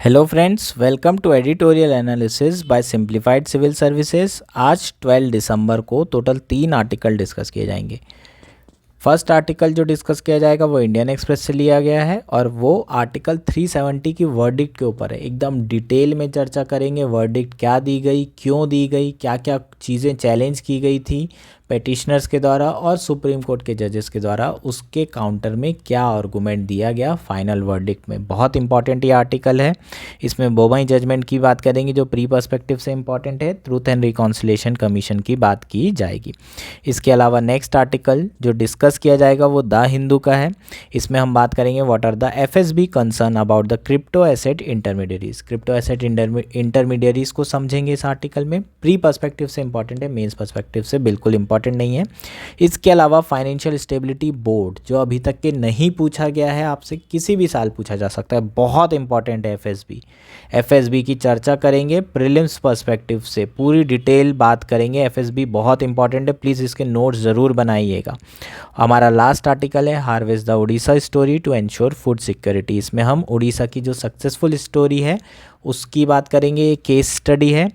Hello friends, welcome to editorial analysis by simplified civil services. आज 12 दिसंबर को total 3 article discuss किए जाएंगे। First article जो डिस्कस किया जाएगा वो इंडियन एक्सप्रेस से लिया गया है और वो आर्टिकल 370 की वर्डिक्ट के ऊपर है। एकदम डिटेल में चर्चा करेंगे वर्डिक्ट क्या दी गई, क्यों दी गई, क्या क्या चीज़ें चैलेंज की गई थी पेटिशनर्स के द्वारा और सुप्रीम कोर्ट के जजेस के द्वारा, उसके काउंटर में क्या आर्गूमेंट दिया गया फाइनल वर्डिक्ट में। बहुत इंपॉर्टेंट ये आर्टिकल है। इसमें बोबई जजमेंट की बात करेंगे जो प्री पर्सपेक्टिव से इंपॉर्टेंट है। ट्रूथ एंड रिकॉन्सिलिएशन कमीशन की बात की जाएगी। इसके अलावा नेक्स्ट आर्टिकल जो डिस्कस किया जाएगा वो द हिंदू का है। इसमें हम बात करेंगे what are the FSB concern about the crypto asset intermediaries. Crypto asset intermediaries को समझेंगे इस आर्टिकल में। प्री पर्सपेक्टिव से इंपॉर्टेंट है, मेंस पर्सपेक्टिव से बिल्कुल इंपॉर्टेंट नहीं है। इसके अलावा फाइनेंशियल स्टेबिलिटी बोर्ड जो अभी तक के नहीं पूछा गया है, आपसे किसी भी साल पूछा जा सकता है, बहुत इंपॉर्टेंट है। एफएसबी की चर्चा करेंगे प्रीलिम्स पर्सपेक्टिव से, पूरी डिटेल बात करेंगे। एफएसबी बहुत इंपॉर्टेंट है, प्लीज़ इसके नोट्स ज़रूर बनाइएगा। हमारा लास्ट आर्टिकल है harvest the Odisha story to ensure food security. इसमें हम उड़ीसा की जो सक्सेसफुल स्टोरी है उसकी बात करेंगे। ये केस स्टडी है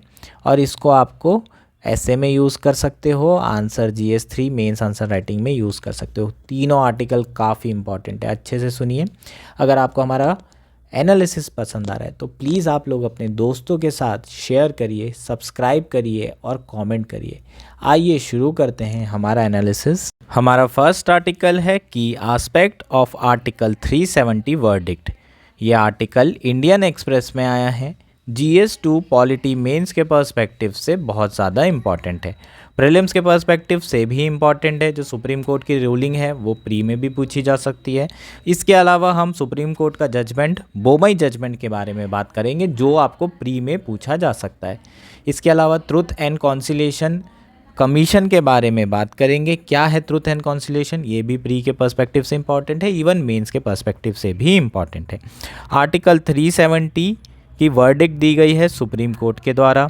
और इसको आपको ऐसे में यूज़ कर सकते हो, answer GS3 mains answer writing में यूज़ कर सकते हो। तीनों आर्टिकल काफ़ी इंपॉर्टेंट है, अच्छे से सुनिए। अगर आपको हमारा एनालिसिस पसंद आ रहा है तो प्लीज़ आप लोग अपने दोस्तों के साथ शेयर करिए, सब्सक्राइब करिए और कमेंट करिए। आइए शुरू करते हैं हमारा एनालिसिस। हमारा फर्स्ट आर्टिकल है की एस्पेक्ट ऑफ आर्टिकल 370 वर्डिक्ट। ये आर्टिकल इंडियन एक्सप्रेस में आया है। GS2 पॉलिटी मेंस के पर्सपेक्टिव से बहुत ज़्यादा इम्पॉर्टेंट है, प्रीलिम्स के पर्सपेक्टिव से भी इम्पॉर्टेंट है। जो सुप्रीम कोर्ट की रूलिंग है वो प्री में भी पूछी जा सकती है। इसके अलावा हम सुप्रीम कोर्ट का जजमेंट, बोबई जजमेंट के बारे में बात करेंगे जो आपको प्री में पूछा जा सकता है। इसके अलावा ट्रुथ एंड कॉन्सिलिएशन कमीशन के बारे में बात करेंगे। क्या है ट्रूथ एंड कॉन्सिलिएशन, ये भी प्री के पर्सपेक्टिव से इंपॉर्टेंट है, इवन मेंस के पर्सपेक्टिव से भी इम्पॉर्टेंट है। आर्टिकल 370 की वर्डिक्ट दी गई है सुप्रीम कोर्ट के द्वारा।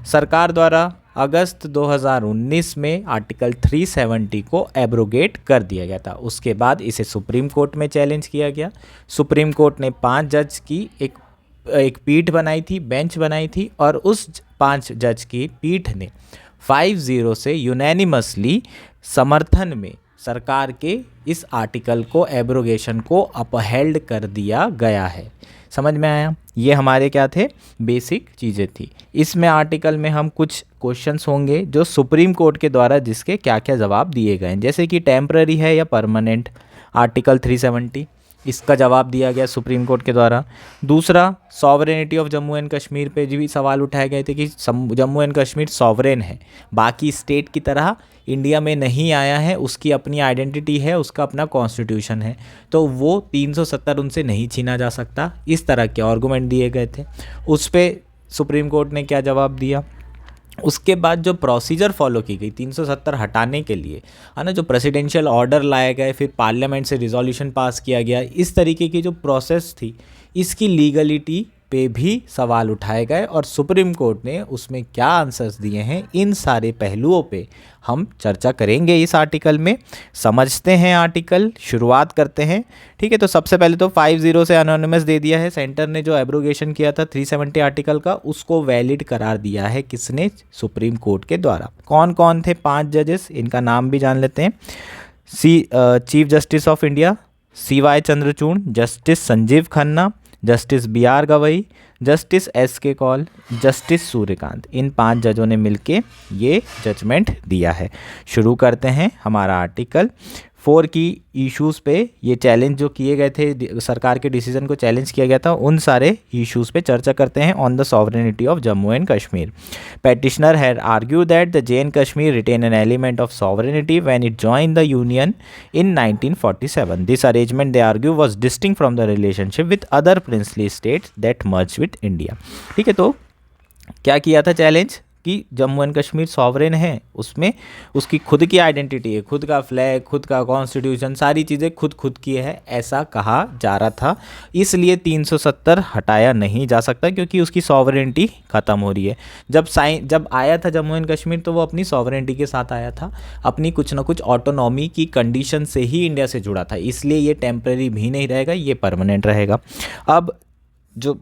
सरकार द्वारा अगस्त 2019 में आर्टिकल 370 को एब्रोगेट कर दिया गया था। उसके बाद इसे सुप्रीम कोर्ट में चैलेंज किया गया। सुप्रीम कोर्ट ने 5 जज की एक पीठ बनाई थी, बेंच बनाई थी, और उस 5 जज की पीठ ने 5-0 से यूनैनिमसली समर्थन में सरकार के इस आर्टिकल को, एब्रोगेशन को अपहेल्ड कर दिया गया है। समझ में आया? ये हमारे क्या थे, बेसिक चीज़ें थी। इसमें आर्टिकल में हम कुछ क्वेश्चंस होंगे जो सुप्रीम कोर्ट के द्वारा जिसके क्या क्या जवाब दिए गए हैं, जैसे कि टेम्पररी है या परमानेंट आर्टिकल 370, इसका जवाब दिया गया सुप्रीम कोर्ट के द्वारा। दूसरा, sovereignty of Jammu and Kashmir पे भी सवाल उठाए गए थे कि जम्मू एंड कश्मीर सॉवरेन है, बाकी स्टेट की तरह इंडिया में नहीं आया है, उसकी अपनी आइडेंटिटी है, उसका अपना कॉन्स्टिट्यूशन है, तो वो 370 उनसे नहीं छीना जा सकता। इस तरह के आर्गूमेंट दिए गए थे। उस पर सुप्रीम कोर्ट ने क्या जवाब दिया। उसके बाद जो प्रोसीजर फॉलो की गई 370 हटाने के लिए, है ना, जो प्रेसिडेंशियल ऑर्डर लाए गए, फिर पार्लियामेंट से रिजोल्यूशन पास किया गया, इस तरीके की जो प्रोसेस थी, इसकी लीगलिटी पे भी सवाल उठाए गए और सुप्रीम कोर्ट ने उसमें क्या आंसर्स दिए हैं, इन सारे पहलुओं पे हम चर्चा करेंगे इस आर्टिकल में। समझते हैं आर्टिकल, शुरुआत करते हैं। ठीक है, तो सबसे पहले तो 5-0 से अनोनिमस दे दिया है। सेंटर ने जो एब्रोगेशन किया था 370 आर्टिकल का, उसको वैलिड करार दिया है किसने, सुप्रीम कोर्ट के द्वारा। कौन कौन थे 5 जजेस, इनका नाम भी जान लेते हैं। Chief justice of India CY Chandrachud, justice Sanjiv Khanna, justice BR Gavai, justice SK Kaul, justice Suryakant, इन 5 जजों ने मिलके ये जजमेंट दिया है। शुरू करते हैं हमारा आर्टिकल 4 की इश्यूज़ पे। ये चैलेंज जो किए गए थे, सरकार के डिसीजन को चैलेंज किया गया था, उन सारे इश्यूज़ पे चर्चा करते हैं। On the sovereignty of Jammu and Kashmir, petitioner had argue that the JN Kashmir retain an element of sovereignty when it joined the union in 1947. This arrangement, they argue, was distinct from the relationship with other princely states that merged with India. ठीक है, तो क्या किया था challenge कि Jammu and Kashmir sovereign है, उसमें उसकी खुद की आइडेंटिटी है, खुद का फ्लैग, खुद का कॉन्स्टिट्यूशन, सारी चीज़ें खुद की है, ऐसा कहा जा रहा था। इसलिए 370 हटाया नहीं जा सकता क्योंकि उसकी सॉवरेनिटी ख़त्म हो रही है। जब आया था जम्मू एंड कश्मीर तो वो अपनी सॉवरेनिटी के साथ आया था, अपनी कुछ ना कुछ ऑटोनॉमी की कंडीशन से ही इंडिया से जुड़ा था, इसलिए ये टेम्परेरी भी नहीं रहेगा, ये परमानेंट रहेगा। अब जो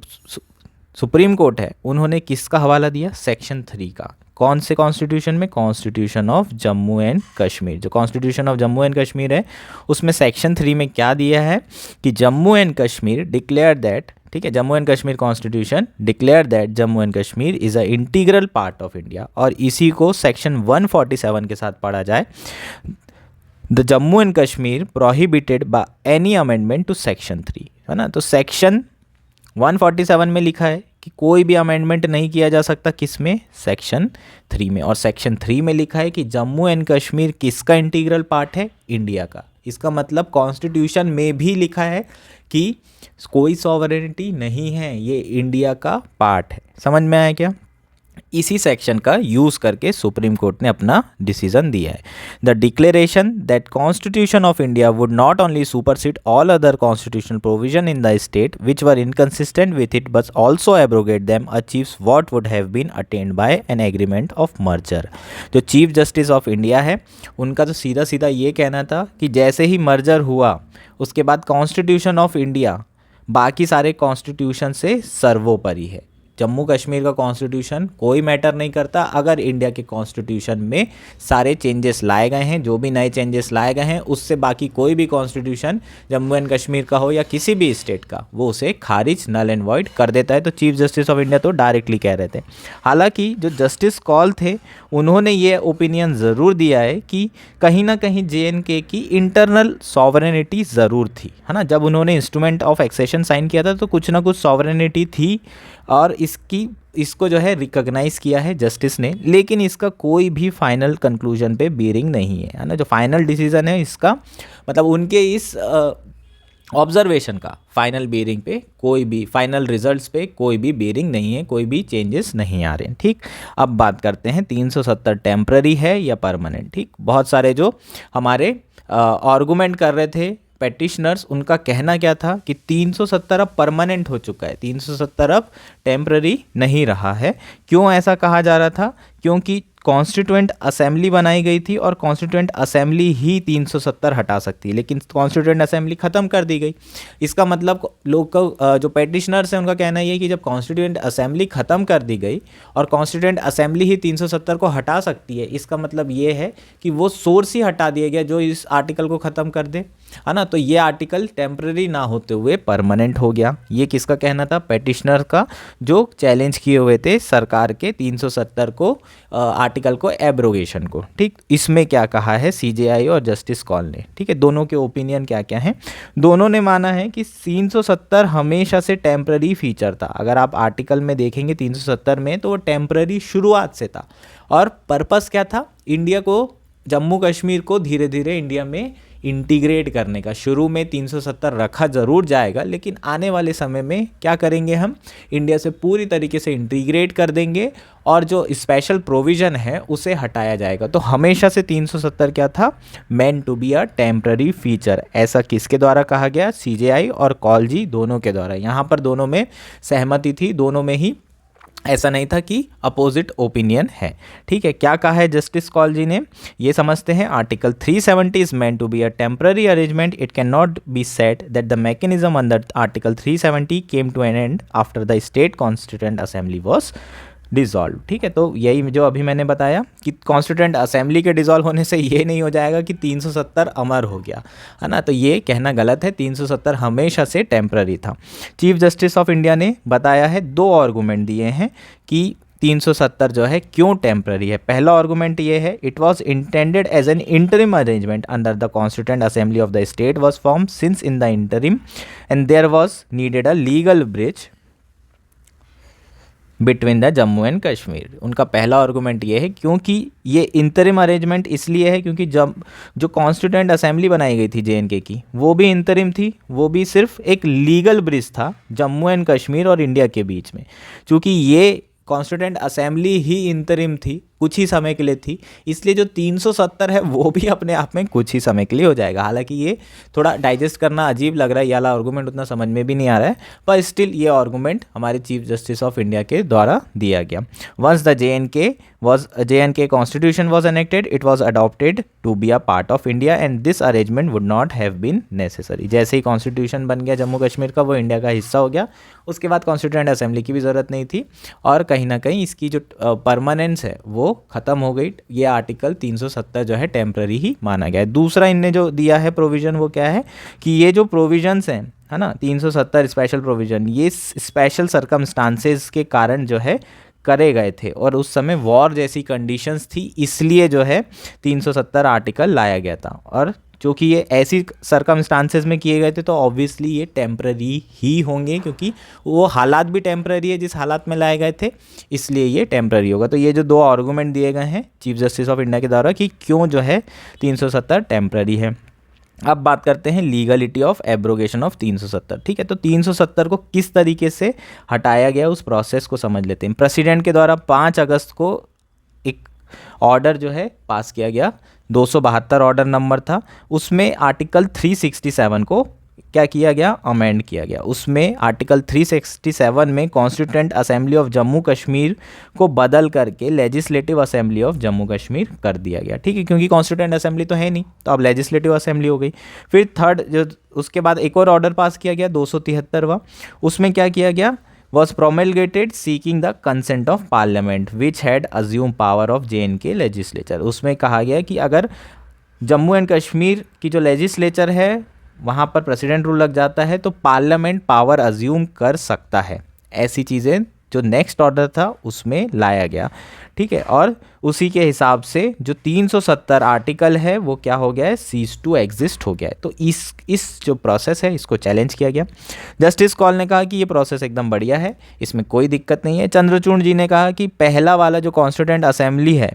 सुप्रीम कोर्ट है, उन्होंने किसका हवाला दिया? सेक्शन 3 का। कौन से कॉन्स्टिट्यूशन में? Constitution of Jammu and Kashmir. जो constitution of Jammu and Kashmir है उसमें सेक्शन 3 में क्या दिया है कि Jammu and Kashmir declare that, ठीक है, Jammu and Kashmir constitution declare that Jammu and Kashmir is a integral part of India. और इसी को सेक्शन 147 के साथ पढ़ा जाए, the Jammu and Kashmir prohibited by any amendment to section 3, है ना। तो सेक्शन 147 में लिखा है कि कोई भी अमेंडमेंट नहीं किया जा सकता, किसमें? सेक्शन 3 में। और सेक्शन 3 में लिखा है कि जम्मू एंड कश्मीर किसका इंटीग्रल पार्ट है? इंडिया का। इसका मतलब कॉन्स्टिट्यूशन में भी लिखा है कि कोई सॉवरेनिटी नहीं है, ये इंडिया का पार्ट है। समझ में आया क्या? इसी सेक्शन का यूज़ करके सुप्रीम कोर्ट ने अपना डिसीजन दिया है। The declaration that constitution of India would not only supersede all other constitutional provision in the state which were inconsistent with it but also abrogate them achieves what would have been attained by an agreement of merger. जो chief justice of India है उनका तो सीधा सीधा ये कहना था कि जैसे ही मर्जर हुआ उसके बाद कॉन्स्टिट्यूशन ऑफ इंडिया बाकी सारे कॉन्स्टिट्यूशन से सर्वोपरि है। जम्मू कश्मीर का कॉन्स्टिट्यूशन कोई मैटर नहीं करता अगर इंडिया के कॉन्स्टिट्यूशन में सारे चेंजेस लाए गए हैं, जो भी नए चेंजेस लाए गए हैं उससे बाकी कोई भी कॉन्स्टिट्यूशन जम्मू एंड कश्मीर का हो या किसी भी स्टेट का, वो उसे खारिज, नल एंड वॉइड कर देता है। तो चीफ जस्टिस ऑफ इंडिया तो डायरेक्टली कह रहे थे। हालांकि जो जस्टिस कॉल थे उन्होंने ये ओपिनियन ज़रूर दिया है कि कहीं ना कहीं JNK की इंटरनल सॉवरेनिटी ज़रूर थी, है ना। जब उन्होंने इंस्ट्रूमेंट ऑफ एक्सेशन साइन किया था तो कुछ ना कुछ सॉवरेनिटी थी और इसको जो है रिकॉग्नाइज़ किया है जस्टिस ने, लेकिन इसका कोई भी फाइनल कंक्लूजन पे बीरिंग नहीं है ना। जो फाइनल डिसीजन है इसका मतलब उनके इस ऑब्जर्वेशन का फाइनल बीरिंग पे कोई भी, फाइनल रिजल्ट्स पे कोई भी बीरिंग नहीं है, कोई भी चेंजेस नहीं आ रहे हैं। ठीक, अब बात करते हैं 370 टेम्पररी है या परमानेंट। ठीक, बहुत सारे जो हमारे आर्गूमेंट कर रहे थे पेटिशनर्स, उनका कहना क्या था कि 370 अब परमानेंट हो चुका है, 370 अब टेम्पररी नहीं रहा है। क्यों ऐसा कहा जा रहा था? क्योंकि कॉन्स्टिट्यूएंट असेंबली बनाई गई थी और कॉन्स्टिट्यूएंट असेंबली ही 370 हटा सकती है, लेकिन कॉन्स्टिट्यूएंट असेंबली ख़त्म कर दी गई। इसका मतलब लोग को जो पेटिशनर्स हैं उनका कहना ये है कि जब कॉन्स्टिट्यूएंट असेंबली ख़त्म कर दी गई और कॉन्स्टिट्यूएंट असेंबली ही 370 को हटा सकती है, इसका मतलब ये है कि वो सोर्स ही हटा दिया गया जो इस आर्टिकल को ख़त्म कर दे, है ना। तो ये आर्टिकल टेम्पररी ना होते हुए परमानेंट हो गया। ये किसका कहना था? पेटिशनर का, जो चैलेंज किए हुए थे सरकार के 370 को, आर्टिकल को, एब्रोगेशन को। ठीक, इसमें क्या कहा है CJI और जस्टिस कॉल ने? ठीक है, दोनों के ओपिनियन क्या क्या हैं? दोनों ने माना है कि 370 हमेशा से टेम्पररी फीचर था। अगर आप आर्टिकल में देखेंगे 370 में तो वो टेम्पररी शुरुआत से था। और पर्पस क्या था? इंडिया को, जम्मू कश्मीर को धीरे धीरे इंडिया में इंटीग्रेट करने का। शुरू में 370 रखा ज़रूर जाएगा, लेकिन आने वाले समय में क्या करेंगे हम? इंडिया से पूरी तरीके से इंटीग्रेट कर देंगे और जो स्पेशल प्रोविज़न है उसे हटाया जाएगा। तो हमेशा से 370 क्या था? Meant to be a temporary feature. ऐसा किसके द्वारा कहा गया? CJI और कॉल जी दोनों के द्वारा। यहाँ पर दोनों में सहमति थी, दोनों में ही, ऐसा नहीं था कि अपोजिट ओपिनियन है। ठीक है, क्या कहा है जस्टिस कॉल जी ने? ये समझते हैं। Article 370 is meant to be a temporary arrangement. It can not be said that the mechanism under article 370 came to an end after the state constituent assembly was dissolve. ठीक है, तो यही जो अभी मैंने बताया कि कॉन्स्टिट्यूएंट असेंबली के डिज़ोल्व होने से ये नहीं हो जाएगा कि 370 अमर हो गया, है ना। तो ये कहना गलत है, 370 हमेशा से टेम्पररी था। चीफ जस्टिस ऑफ इंडिया ने बताया है, दो आर्गूमेंट दिए हैं कि 370 जो है क्यों टेम्पररी है। पहला आर्गूमेंट ये है, it was intended as an interim arrangement under the constituent assembly of the state was form since in the interim and there was needed a legal bridge between the Jammu and Kashmir. उनका पहला argument ये है क्योंकि ये interim arrangement इसलिए है क्योंकि जब जो कॉन्स्टिट्यूएंट असेंबली बनाई गई थी JNK की, वो भी इंटरिम थी, वो भी सिर्फ एक लीगल ब्रिज था जम्मू एंड कश्मीर और इंडिया के बीच में। चूँकि ये कॉन्स्टिट्यूएंट असेंबली ही इंटरिम थी, कुछ ही समय के लिए थी, इसलिए जो 370 है वो भी अपने आप में कुछ ही समय के लिए हो जाएगा। हालांकि ये थोड़ा डाइजेस्ट करना अजीब लग रहा है, ये वाला आर्गूमेंट उतना समझ में भी नहीं आ रहा है, पर स्टिल ये आर्गूमेंट हमारे चीफ जस्टिस ऑफ इंडिया के द्वारा दिया गया। Once the JNK Constitution was enacted, it was adopted to be a part of India and this arrangement would not have been necessary। जैसे ही कॉन्स्टिट्यूशन बन गया जम्मू कश्मीर का, वो इंडिया का हिस्सा हो गया, उसके बाद कॉन्स्टिट्यूएंट असेंबली की भी ज़रूरत नहीं थी और कहीं ना कहीं इसकी जो परमानेंस है वो ख़त्म हो गई। ये आर्टिकल 370 जो है टेम्प्ररी ही माना गया है। दूसरा इनने जो दिया है प्रोविज़न वो क्या है कि ये जो प्रोविजंस हैं, है ना, 370 स्पेशल प्रोविज़न, ये स्पेशल सर्कमस्टांसेस के कारण जो है करे गए थे और उस समय वॉर जैसी कंडीशंस थी, इसलिए जो है 370 आर्टिकल लाया गया था। और क्योंकि ये ऐसी सर्कमस्टांसेस में किए गए थे तो ऑब्वियसली ये टेम्प्ररी ही होंगे, क्योंकि वो हालात भी टेम्प्ररी है जिस हालात में लाए गए थे, इसलिए ये टेम्प्ररी होगा। तो ये जो दो आर्गूमेंट दिए गए हैं चीफ जस्टिस ऑफ इंडिया के द्वारा कि क्यों जो है 370 टेम्प्ररी है। अब बात करते हैं लीगलिटी ऑफ एब्रोगेशन ऑफ 370। ठीक है, तो 370 को किस तरीके से हटाया गया उस प्रोसेस को समझ लेते हैं। प्रेसिडेंट के द्वारा 5 अगस्त को एक ऑर्डर जो है पास किया गया, 272 ऑर्डर नंबर था, उसमें आर्टिकल 367 को क्या किया गया, अमेंड किया गया। उसमें आर्टिकल 367 में constituent assembly of Jammu Kashmir को बदल करके legislative assembly of Jammu Kashmir कर दिया गया। ठीक है, क्योंकि कॉन्स्टिट्यूएंट असेंबली तो है नहीं, तो अब लेजिस्लेटिव असेंबली हो गई। फिर थर्ड जो उसके बाद एक और ऑर्डर पास किया गया 273वां, उसमें क्या किया गया, was promulgated seeking the consent of parliament which had assumed power of JNK legislature। उसमें कहा गया कि अगर जम्मू एंड कश्मीर की जो लेजिस्लेचर है वहाँ पर प्रेसिडेंट रूल लग जाता है तो पार्लियामेंट पावर अज्यूम कर सकता है। ऐसी चीज़ें जो नेक्स्ट ऑर्डर था उसमें लाया गया। ठीक है, और उसी के हिसाब से जो 370 आर्टिकल है वो क्या हो गया है, सीज टू एग्जिस्ट हो गया है। तो इस जो प्रोसेस है इसको चैलेंज किया गया। जस्टिस कॉल ने कहा कि ये प्रोसेस एकदम बढ़िया है, इसमें कोई दिक्कत नहीं है। चंद्रचूड़ जी ने कहा कि पहला वाला जो कॉन्स्टिट्यूएंट असेंबली है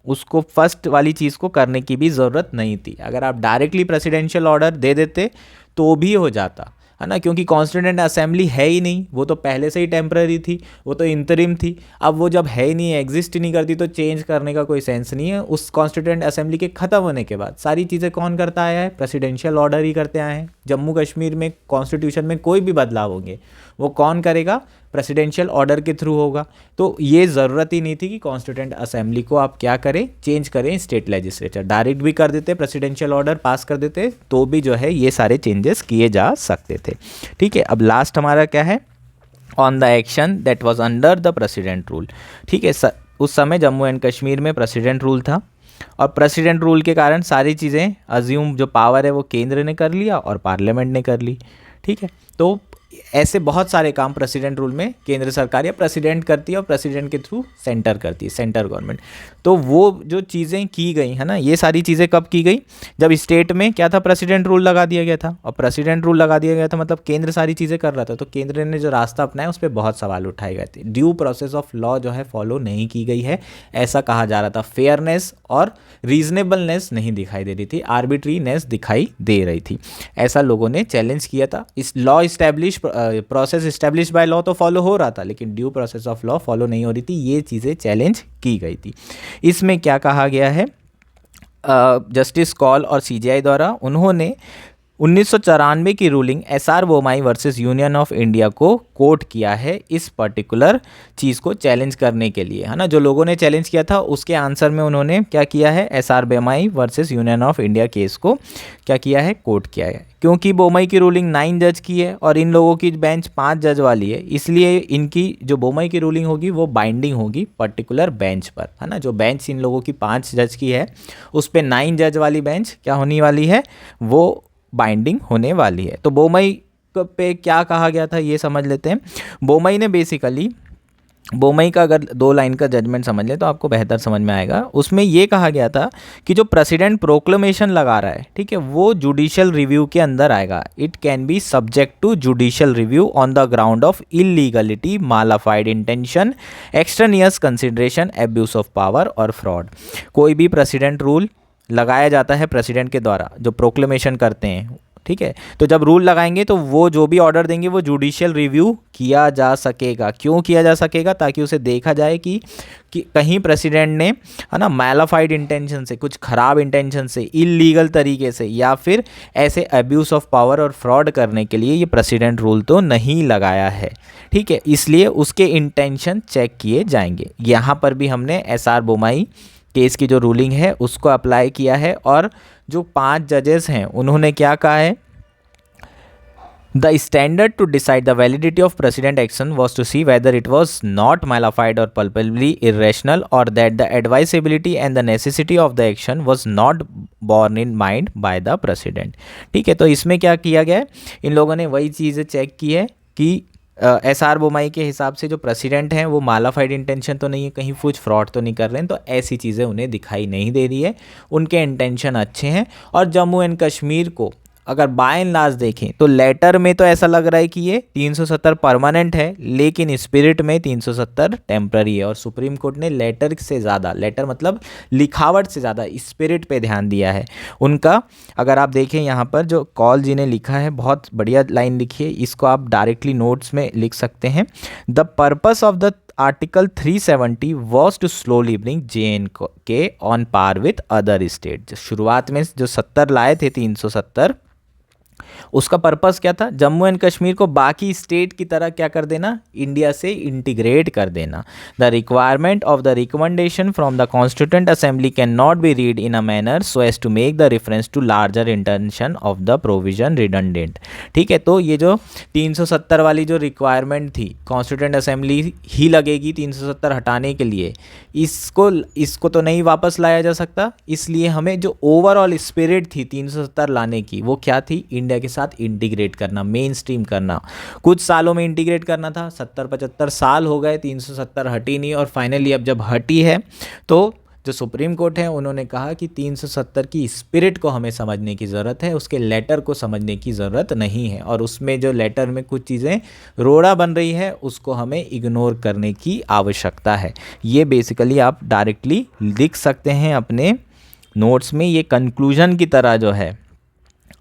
उसको फर्स्ट वाली चीज़ को करने की भी ज़रूरत नहीं थी। अगर आप डायरेक्टली प्रेसिडेंशियल ऑर्डर दे देते तो भी हो जाता, है ना, क्योंकि कॉन्स्टिट्यूएंट असेंबली है ही नहीं, वो तो पहले से ही टेम्पररी थी, वो तो इंतरिम थी। अब वो जब है ही नहीं, एग्जिस्ट ही नहीं करती, तो चेंज करने का कोई सेंस नहीं है। उस कॉन्स्टिट्यूएंट असेंबली के ख़त्म होने के बाद सारी चीज़ें कौन करता आया है, प्रेसिडेंशियल ऑर्डर ही करते आए हैं। जम्मू कश्मीर में कॉन्स्टिट्यूशन में कोई भी बदलाव होंगे वो कौन करेगा, प्रेसिडेंशियल ऑर्डर के थ्रू होगा। तो ये ज़रूरत ही नहीं थी कि कॉन्स्टिट्यूएंट असेंबली को आप क्या करें, चेंज करें स्टेट लेजिस्लेचर, डायरेक्ट भी कर देते, प्रेसिडेंशियल ऑर्डर पास कर देते तो भी जो है ये सारे चेंजेस किए जा सकते थे। ठीक है, अब लास्ट हमारा क्या है, on the action that was under the president rule. ठीक है, उस समय जम्मू एंड कश्मीर में प्रेसिडेंट रूल था और प्रेसिडेंट रूल के कारण सारी चीज़ें अज्यूम जो पावर है वो केंद्र ने कर लिया और पार्लियामेंट ने कर ली। ठीक है, तो ऐसे बहुत सारे काम प्रेसिडेंट रूल में केंद्र सरकार या प्रेसिडेंट करती है और प्रेसिडेंट के थ्रू सेंटर करती है, सेंटर गवर्नमेंट। तो वो जो चीज़ें की गई है ना, ये सारी चीज़ें कब की गई, जब स्टेट में क्या था, प्रेसिडेंट रूल लगा दिया गया था। और प्रेसिडेंट रूल लगा दिया गया था मतलब केंद्र सारी चीज़ें कर रहा था, तो केंद्र ने जो रास्ता अपनाया उस पर बहुत सवाल उठाए गए थे। ड्यू प्रोसेस ऑफ लॉ जो है फॉलो नहीं की गई है, ऐसा कहा जा रहा था। फेयरनेस और रीजनेबलनेस नहीं दिखाई दे रही थी, आर्बिट्रीनेस दिखाई दे रही थी, ऐसा लोगों ने चैलेंज किया था। इस law establish process establish by law तो फॉलो हो रहा था, लेकिन due process of law follow नहीं हो रही थी, ये चीज़ें चैलेंज की गई थी। इसमें क्या कहा गया है, जस्टिस कॉल और सीजीआई द्वारा उन्होंने 1994 की ruling SR Bommai versus union of India को कोट किया है इस पर्टिकुलर चीज़ को चैलेंज करने के लिए, है ना। जो लोगों ने चैलेंज किया था उसके आंसर में उन्होंने क्या किया है, SR Bommai versus union of India case को क्या किया है, कोट किया है। क्योंकि बोमाई की रूलिंग 9 जज की है और इन लोगों की बेंच 5 जज वाली है, इसलिए इनकी जो बोमाई की रूलिंग होगी वो बाइंडिंग होगी पर्टिकुलर बेंच पर, है ना। जो बेंच इन लोगों की 5 जज की है उस पर 9 जज वाली बेंच क्या होने वाली है, वो बाइंडिंग होने वाली है। तो बोमई पे क्या कहा गया था ये समझ लेते हैं। बोमई ने बेसिकली, बोमई का अगर 2 लाइन का जजमेंट समझ ले तो आपको बेहतर समझ में आएगा। उसमें ये कहा गया था कि जो प्रेसिडेंट प्रोक्लेमेशन लगा रहा है, ठीक है, वो जुडिशियल रिव्यू के अंदर आएगा। It can be subject to judicial review on the ground of illegality, mala fide intention, extraneous consideration, abuse of power और फ्रॉड। कोई भी प्रेसिडेंट रूल लगाया जाता है प्रेसिडेंट के द्वारा, जो प्रोक्लेमेशन करते हैं, ठीक है। तो जब रूल लगाएंगे तो वो जो भी ऑर्डर देंगे वो जुडिशियल रिव्यू किया जा सकेगा। क्यों किया जा सकेगा? ताकि उसे देखा जाए कि कहीं प्रेसिडेंट ने, है ना, मैलाफाइड इंटेंशन से, कुछ खराब इंटेंशन से, इलीगल तरीके से, या फिर ऐसे अब्यूज़ ऑफ पावर और फ्रॉड करने के लिए ये प्रेसिडेंट रूल तो नहीं लगाया है। ठीक है, इसलिए उसके इंटेंशन चेक किए जाएंगे। यहाँ पर भी हमने एसआर बोमाई केस की जो रूलिंग है उसको अप्लाई किया है, और जो 5 जजेस हैं उन्होंने क्या कहा है, the standard to decide the validity of president action was to see whether it was not mala fide और पल्पेबली इरेशनल और that the advisability and the necessity of the action was not borne in mind by the president. ठीक है, तो इसमें क्या किया गया है, इन लोगों ने वही चीज़ें चेक की है कि एसआर बोमाई के हिसाब से जो प्रेसिडेंट हैं वो मालाफाइड इंटेंशन तो नहीं है, कहीं कुछ फ्रॉड तो नहीं कर रहे हैं, तो ऐसी चीज़ें उन्हें दिखाई नहीं दे रही है, उनके इंटेंशन अच्छे हैं। और जम्मू एंड कश्मीर को अगर बाय एंड लार्ज देखें तो लेटर में तो ऐसा लग रहा है कि ये 370 परमानेंट है, लेकिन स्पिरिट में 370 टेम्प्ररी है। और सुप्रीम कोर्ट ने लेटर से ज़्यादा, लेटर मतलब लिखावट से ज़्यादा स्पिरिट पे ध्यान दिया है उनका। अगर आप देखें यहाँ पर जो कौल जी ने लिखा है, बहुत बढ़िया लाइन लिखी है, इसको आप डायरेक्टली नोट्स में लिख सकते हैं। The purpose of the article 370 was to slowly bring JNK on par with other state. शुरुआत में जो 70 लाए थे 370, उसका पर्पस क्या था, जम्मू एंड कश्मीर को बाकी स्टेट की तरह क्या कर देना, इंडिया से इंटीग्रेट कर देना। The requirement of the recommendation from the constituent assembly can not be read in a manner so as to make the reference to larger intention of the provision redundant. ठीक है, तो ये जो 370 वाली जो रिक्वायरमेंट थी, कॉन्स्टिट्यूएंट असेंबली ही लगेगी 370 हटाने के लिए, इसको तो नहीं वापस लाया जा सकता, इसलिए हमें जो ओवरऑल स्पिरिट थी 370 लाने की, वो क्या थी, इंडिया के साथ इंटीग्रेट करना, मेन स्ट्रीम करना। कुछ सालों में इंटीग्रेट करना था, 70-75 साल हो गए, 370 हटी नहीं, और फाइनली अब जब हटी है तो जो सुप्रीम कोर्ट है उन्होंने कहा कि 370 की स्पिरिट को हमें समझने की ज़रूरत है, उसके लेटर को समझने की ज़रूरत नहीं है, और उसमें जो लेटर में कुछ चीज़ें रोड़ा बन रही है उसको हमें इग्नोर करने की आवश्यकता है। ये बेसिकली आप डायरेक्टली लिख सकते हैं अपने नोट्स में, ये कंक्लूजन की तरह जो है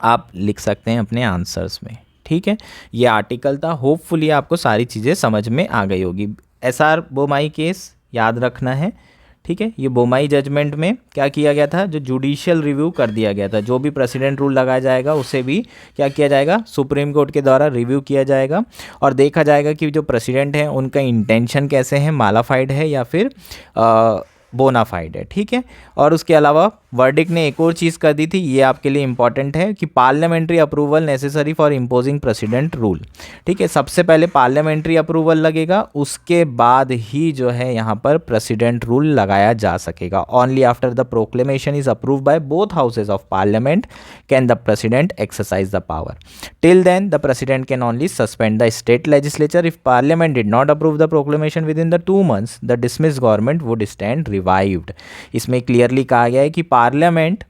आप लिख सकते हैं अपने आंसर्स में। ठीक है, ये आर्टिकल था, होपफुली आपको सारी चीज़ें समझ में आ गई होगी। एसआर बोमाई केस याद रखना है। ठीक है, ये बोमाई जजमेंट में क्या किया गया था, जो जुडिशियल रिव्यू कर दिया गया था, जो भी प्रेसिडेंट रूल लगाया जाएगा उसे भी क्या किया जाएगा, सुप्रीम कोर्ट के द्वारा रिव्यू किया जाएगा, और देखा जाएगा कि जो प्रेसिडेंट हैं उनका इंटेंशन कैसे है, मालाफाइड है या फिर बोनाफाइड है। ठीक है, और उसके अलावा वर्डिक्ट ने एक और चीज़ कर दी थी, ये आपके लिए इंपॉर्टेंट है, कि parliamentary approval necessary for imposing president rule. ठीक है, सबसे पहले पार्लियामेंट्री अप्रूवल लगेगा, उसके बाद ही जो है यहाँ पर प्रेसिडेंट रूल लगाया जा सकेगा। Only after the proclamation is approve by both houses of parliament can the president exercise the power. Till then the president can only suspend the state legislature if parliament did not approve the proclamation with in the 2 months the dismiss government would stand revived. इसमें clearly कहा गया है कि parliament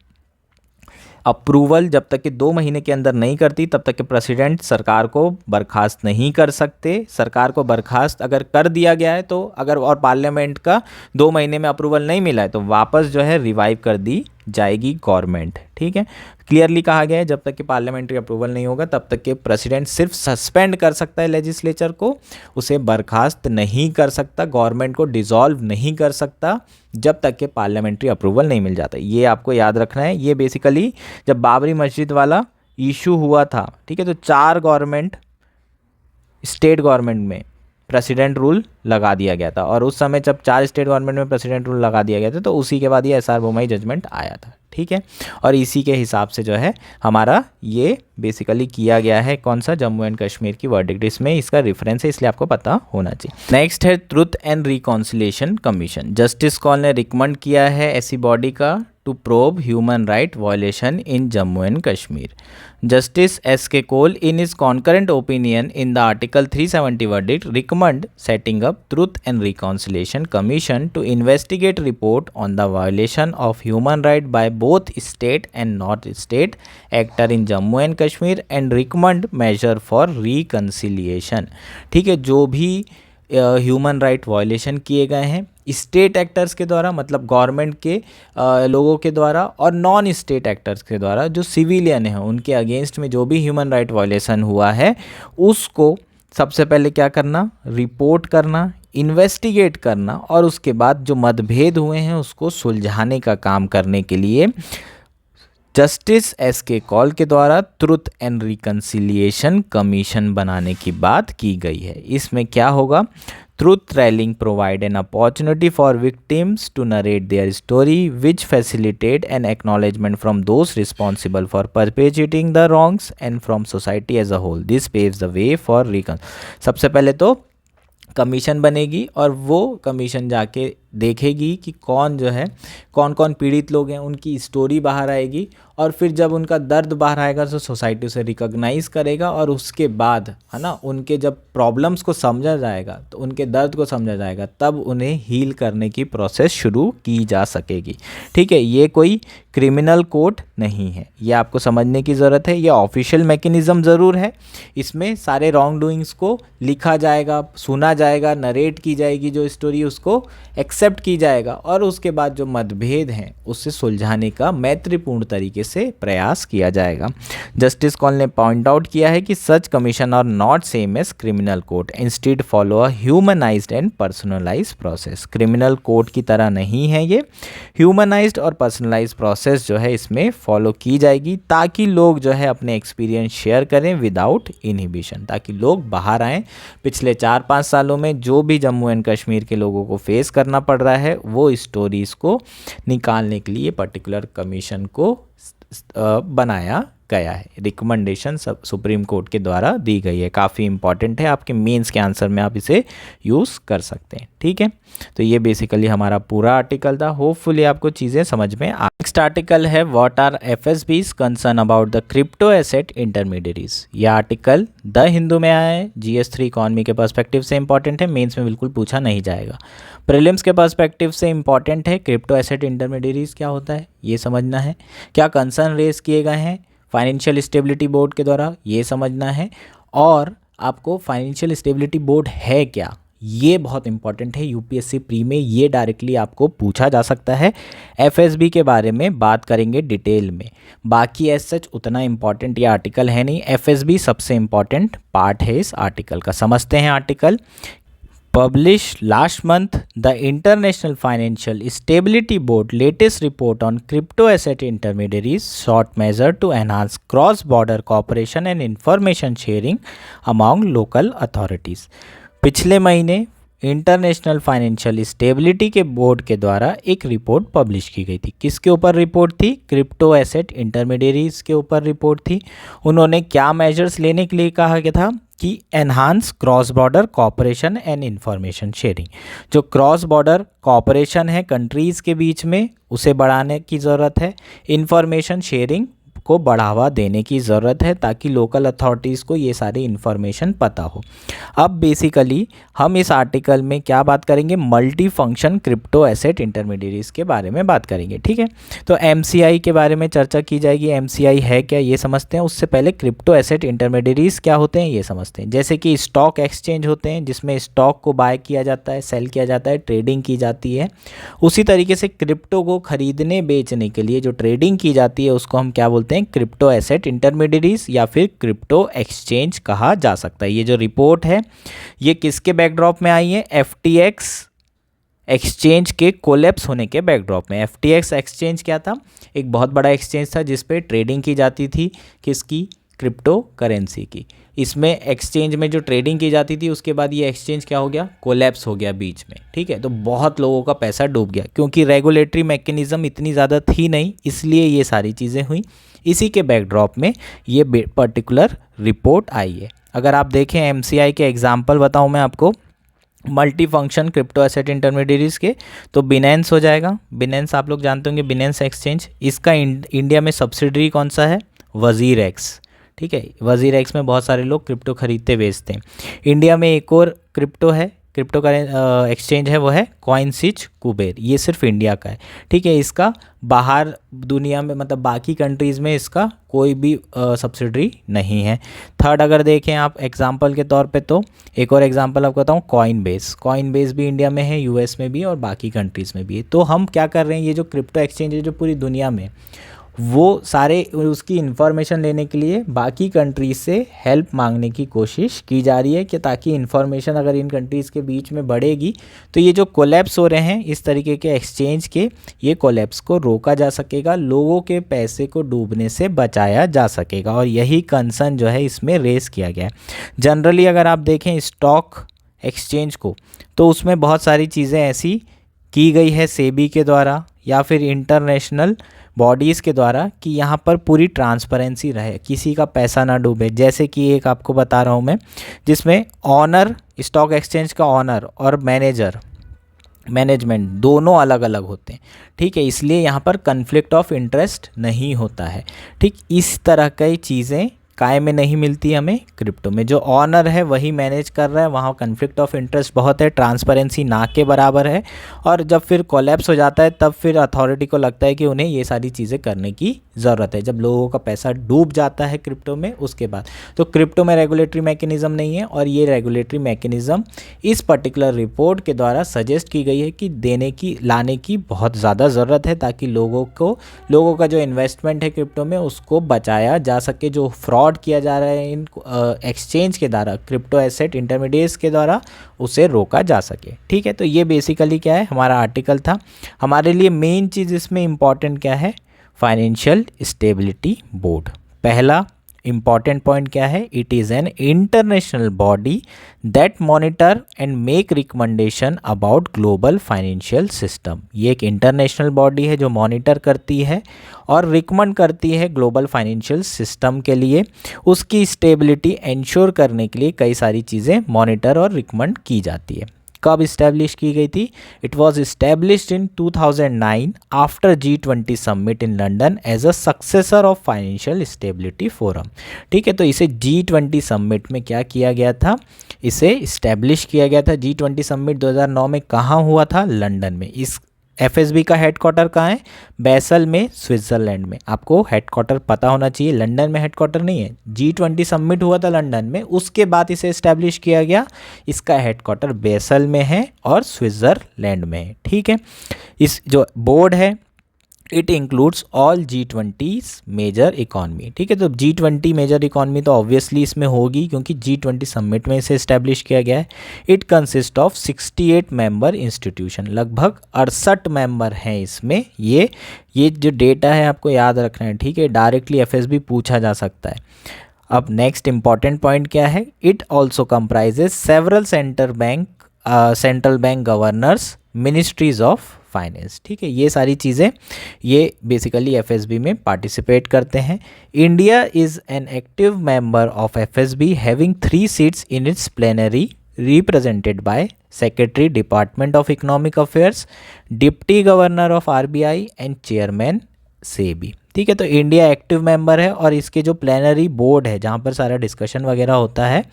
approval जब तक कि 2 महीने के अंदर नहीं करती तब तक कि प्रेसिडेंट सरकार को बर्खास्त नहीं कर सकते। सरकार को बर्खास्त अगर कर दिया गया है तो अगर, और पार्लियामेंट का 2 महीने में अप्रूवल नहीं मिला है तो वापस जो है रिवाइव कर दी जाएगी गवर्नमेंट। ठीक है, क्लियरली कहा गया है जब तक कि पार्लियामेंट्री अप्रूवल नहीं होगा तब तक कि प्रेसिडेंट सिर्फ सस्पेंड कर सकता है लेजिस्लेचर को, उसे बर्खास्त नहीं कर सकता, गवर्नमेंट को डिसॉल्व नहीं कर सकता जब तक कि पार्लियामेंट्री अप्रूवल नहीं मिल जाता। ये आपको याद रखना है। ये बेसिकली जब बाबरी मस्जिद वाला इशू हुआ था, ठीक है, तो 4 गवर्नमेंट, स्टेट गवर्नमेंट में प्रेसिडेंट रूल लगा दिया गया था, और उस समय जब 4 स्टेट गवर्नमेंट में प्रेसिडेंट रूल लगा दिया गया था तो उसी के बाद ये एसआर बोमाई जजमेंट आया था। ठीक है, और इसी के हिसाब से जो है हमारा ये बेसिकली किया गया है, कौन सा, जम्मू एंड कश्मीर की वर्डिक्ट, इसमें इसका रेफरेंस है, इसलिए आपको पता होना चाहिए। नेक्स्ट है truth and reconciliation commission. Justice call ने रिकमेंड किया है ऐसी बॉडी का to probe human right violation in Jammu and Kashmir. Justice S.K. Cole in his concurrent opinion in the Article 370 verdict recommend setting up Truth and Reconciliation Commission to investigate report on the violation of human right by both state and not state actor in Jammu and Kashmir and recommend measure for reconciliation. ठीक है, जो भी human right violation किए गए हैं state actors के द्वारा, मतलब गवर्नमेंट के लोगों के द्वारा, और नॉन स्टेट एक्टर्स के द्वारा, जो सिविलियन हैं उनके अगेंस्ट में जो भी ह्यूमन राइट वायलेशन हुआ है उसको सबसे पहले क्या करना, रिपोर्ट करना, इन्वेस्टिगेट करना, और उसके बाद जो मतभेद हुए हैं उसको सुलझाने का काम करने के लिए जस्टिस SK कौल के द्वारा ट्रुथ एंड रिकन्सिलिएशन कमीशन बनाने की बात की गई है। इसमें क्या होगा, truth telling provide an opportunity for victims to narrate their story which facilitate an acknowledgement from those responsible for perpetuating the wrongs and from society as a whole. This paves the way for सबसे पहले तो commission बनेगी और वो commission जाके देखेगी कि कौन जो है, कौन कौन पीड़ित लोग हैं, उनकी स्टोरी बाहर आएगी, और फिर जब उनका दर्द बाहर आएगा तो सोसाइटी उसे रिकॉग्नाइज करेगा, और उसके बाद है ना उनके जब प्रॉब्लम्स को समझा जाएगा, तो उनके दर्द को समझा जाएगा, तब उन्हें हील करने की प्रोसेस शुरू की जा सकेगी। ठीक है, ये कोई क्रिमिनल कोर्ट नहीं है, ये आपको समझने की ज़रूरत है। ये ऑफिशियल मैकेनिज़्म ज़रूर है, इसमें सारे रॉन्ग डूइंग्स को लिखा जाएगा, सुना जाएगा, नरेट की जाएगी जो स्टोरी, उसको एक्सेप्ट की जाएगा, और उसके बाद जो मतभेद हैं उससे सुलझाने का मैत्रीपूर्ण तरीके से प्रयास किया जाएगा। जस्टिस कौल ने पॉइंट आउट किया है कि सच commission are not same as criminal court, instead follow a humanized and personalized process. Criminal court की तरह नहीं है ये, ह्यूमनाइज्ड और पर्सनलाइज्ड प्रोसेस जो है इसमें फॉलो की जाएगी, ताकि लोग जो है अपने एक्सपीरियंस शेयर करें विदाउट इनहिबिशन, ताकि लोग बाहर आएँ। पिछले 4-5 सालों में जो भी जम्मू एंड कश्मीर के लोगों को फेस करना पड़ रहा है वो स्टोरीज़ को निकालने के लिए पर्टिकुलर कमीशन को बनाया गया है। रिकमेंडेशन सुप्रीम कोर्ट के द्वारा दी गई है, काफ़ी इंपॉर्टेंट है, आपके मेंस के आंसर में आप इसे यूज़ कर सकते हैं। ठीक है, तो ये बेसिकली हमारा पूरा आर्टिकल था, होपफुली आपको चीज़ें समझ में आ। नेक्स्ट आर्टिकल है what are FSB's concern about the crypto asset intermediaries. यह आर्टिकल द हिंदू में आया है, GS3 इकॉनमी के पर्सपेक्टिव से इंपॉर्टेंट है, मेंस में बिल्कुल पूछा नहीं जाएगा। प्रीलिम्स के पर्सपेक्टिव से इंपॉर्टेंट है, क्रिप्टो एसेट इंटरमीडियरीज क्या होता है ये समझना है, क्या कंसर्न रेज किए गए हैं फाइनेंशियल स्टेबिलिटी बोर्ड के द्वारा ये समझना है, और आपको फाइनेंशियल स्टेबिलिटी बोर्ड है क्या ये बहुत इंपॉर्टेंट है। UPSC प्री में ये डायरेक्टली आपको पूछा जा सकता है। FSB के बारे में बात करेंगे डिटेल में, बाकी एज सच उतना इंपॉर्टेंट ये आर्टिकल है नहीं, FSB सबसे इंपॉर्टेंट पार्ट है इस आर्टिकल का। समझते हैं article. Published last month, the International Financial Stability Board latest report on crypto asset intermediaries sought measure to enhance cross-border cooperation and information sharing among local authorities। पिछले महीने international financial stability के board के द्वारा एक report publish की गई थी। किसके ऊपर रिपोर्ट थी? क्रिप्टो एसेट इंटरमीडियरीज के ऊपर रिपोर्ट थी। उन्होंने क्या मेजर्स लेने के लिए कहा गया था कि enhance cross border cooperation and information sharing. जो क्रॉस बॉर्डर कॉपरेशन है कंट्रीज़ के बीच में उसे बढ़ाने की ज़रूरत है, इंफॉर्मेशन शेयरिंग को बढ़ावा देने की ज़रूरत है ताकि लोकल अथॉरिटीज़ को ये सारी इन्फॉर्मेशन पता हो। अब बेसिकली हम इस आर्टिकल में क्या बात करेंगे? Multi function crypto asset intermediaries के बारे में बात करेंगे। ठीक है, तो MCI के बारे में चर्चा की जाएगी। MCI है क्या ये समझते हैं, उससे पहले क्रिप्टो एसेट इंटरमीडियरीज क्या होते हैं ये समझते हैं। जैसे कि स्टॉक एक्सचेंज होते हैं जिसमें स्टॉक को बाय किया जाता है, सेल किया जाता है, ट्रेडिंग की जाती है। उसी तरीके से क्रिप्टो को खरीदने बेचने के लिए जो ट्रेडिंग की जाती है उसको हम क्या बोलते हैं? क्रिप्टो एसेट इंटरमीडियरीज या फिर क्रिप्टो एक्सचेंज कहा जा सकता है। ये जो रिपोर्ट है ये किसके बैकड्रॉप में आई है? FTX एक्सचेंज के कोलैप्स होने के बैकड्रॉप में। FTX एक्सचेंज क्या था? एक बहुत बड़ा एक्सचेंज था जिस पे ट्रेडिंग की जाती थी, किसकी? क्रिप्टो करेंसी की। इसमें एक्सचेंज में जो ट्रेडिंग की जाती थी उसके बाद ये एक्सचेंज क्या हो गया? कोलैप्स हो गया बीच में। ठीक है, तो बहुत लोगों का पैसा डूब गया क्योंकि रेगुलेटरी मैकेनिज्म इतनी ज़्यादा थी नहीं, इसलिए ये सारी चीज़ें हुई। इसी के बैकड्रॉप में ये पर्टिकुलर रिपोर्ट आई है। अगर आप देखें MCI के एग्जाम्पल बताऊँ मैं आपको multi function crypto asset intermediaries के, तो बिनेंस हो जाएगा। बिनेंस आप लोग जानते होंगे, बिनेंस एक्सचेंज। इसका इंडिया में सब्सिडरी कौन सा है? WazirX। ठीक है, WazirX में बहुत सारे लोग क्रिप्टो खरीदते बेचते हैं। इंडिया में एक और क्रिप्टो है, क्रिप्टो करेंसी एक्सचेंज है वो है कॉइनस्विच कुबेर, ये सिर्फ इंडिया का है। ठीक है, इसका बाहर दुनिया में मतलब बाकी कंट्रीज़ में इसका कोई भी सब्सिडरी नहीं है। थर्ड अगर देखें आप एग्जांपल के तौर पे, तो एक और एग्जांपल आपको बताऊँ, कॉइनबेस भी इंडिया में है, यूएस में भी और बाकी कंट्रीज़ में भी है। तो हम क्या कर रहे हैं, ये जो क्रिप्टो एक्सचेंज है जो पूरी दुनिया में, वो सारे उसकी इन्फॉर्मेशन लेने के लिए बाकी कंट्रीज से हेल्प मांगने की कोशिश की जा रही है कि ताकि इन्फॉर्मेशन अगर इन कंट्रीज़ के बीच में बढ़ेगी तो ये जो कोलैप्स हो रहे हैं इस तरीके के एक्सचेंज के, ये कोलैप्स को रोका जा सकेगा, लोगों के पैसे को डूबने से बचाया जा सकेगा। और यही कंसर्न जो है इसमें रेस किया गया है। जनरली अगर आप देखें स्टॉक एक्सचेंज को, तो उसमें बहुत सारी चीज़ें ऐसी की गई है सेबी के द्वारा या फिर इंटरनेशनल बॉडीज़ के द्वारा कि यहाँ पर पूरी ट्रांसपेरेंसी रहे, किसी का पैसा ना डूबे। जैसे कि एक आपको बता रहा हूँ मैं, जिसमें ऑनर, स्टॉक एक्सचेंज का ऑनर और मैनेजमेंट दोनों अलग अलग होते हैं। ठीक है, इसलिए यहाँ पर कन्फ्लिक्ट ऑफ इंटरेस्ट नहीं होता है। ठीक, इस तरह की चीज़ें काय में नहीं मिलती हमें क्रिप्टो में। जो ऑनर है वही मैनेज कर रहा है, वहाँ कन्फ्लिक्ट ऑफ इंटरेस्ट बहुत है, ट्रांसपेरेंसी ना के बराबर है। और जब फिर कोलैप्स हो जाता है तब फिर अथॉरिटी को लगता है कि उन्हें ये सारी चीज़ें करने की ज़रूरत है। जब लोगों का पैसा डूब जाता है क्रिप्टो में, उसके बाद तो क्रिप्टो में रेगुलेटरी मैकेनिज़्म नहीं है। और ये रेगुलेटरी मैकेनिज़्म इस पर्टिकुलर रिपोर्ट के द्वारा सजेस्ट की गई है कि लाने की बहुत ज़्यादा ज़रूरत है, ताकि लोगों का जो इन्वेस्टमेंट है क्रिप्टो में उसको बचाया जा सके। जो फ्रॉड किया जा रहा है इन एक्सचेंज के द्वारा, क्रिप्टो एसेट इंटरमीडिएट्स के द्वारा, उसे रोका जा सके। ठीक है, तो ये बेसिकली क्या है, हमारा आर्टिकल था। हमारे लिए मेन चीज़ इसमें इम्पॉर्टेंट क्या है, फाइनेंशियल स्टेबिलिटी बोर्ड। पहला इंपॉर्टेंट पॉइंट क्या है, it is an international body that monitor and make recommendation about global financial system. ये एक इंटरनेशनल बॉडी है जो मॉनिटर करती है और रिकमेंड करती है ग्लोबल फाइनेंशियल सिस्टम के लिए, उसकी स्टेबिलिटी इंश्योर करने के लिए कई सारी चीज़ें मॉनिटर और रिकमेंड की जाती है। कब इस्टेब्लिश की गई थी, it was established in 2009 after G20 summit in London as a successor of financial stability forum. ठीक है, तो इसे G20 समिट में क्या किया गया था, इसे इस्टेब्लिश किया गया था। G20 समिट 2009 में कहाँ हुआ था, लंदन में। इस FSB का हेडक्वार्टर कहाँ है, बेसल में, स्विट्ज़रलैंड में। आपको हेडक्वार्टर पता होना चाहिए, लंदन में हेडक्वार्टर नहीं है। G20 समिट हुआ था लंदन में, उसके बाद इसे इस्टेब्लिश किया गया। इसका हेडक्वार्टर बेसल में है और स्विट्ज़रलैंड में है। ठीक है, इस जो बोर्ड है it includes all G20 major economy. ठीक है, तो G20 मेजर इकॉनमी तो ऑब्वियसली इसमें होगी क्योंकि G20 समिट में इसे इस्टेब्लिश किया गया है। It consist of 68 member institution, लगभग 68 मेंबर हैं इसमें। ये जो डेटा है आपको याद रखना है। ठीक है, डायरेक्टली FSB पूछा जा सकता है। अब नेक्स्ट इंपॉर्टेंट पॉइंट क्या है, it also comprises several central bank governors, ministries of finance. ठीक है, ये सारी चीज़ें ये बेसिकली FSB में पार्टिसिपेट करते हैं। India is an active member of FSB having 3 seats in its plenary represented by secretary department of economic affairs, deputy governor of RBI and chairman SEBI. ठीक है, तो इंडिया एक्टिव मेंबर है और इसके जो प्लेनरी बोर्ड है जहाँ पर सारा डिस्कशन वगैरह होता है,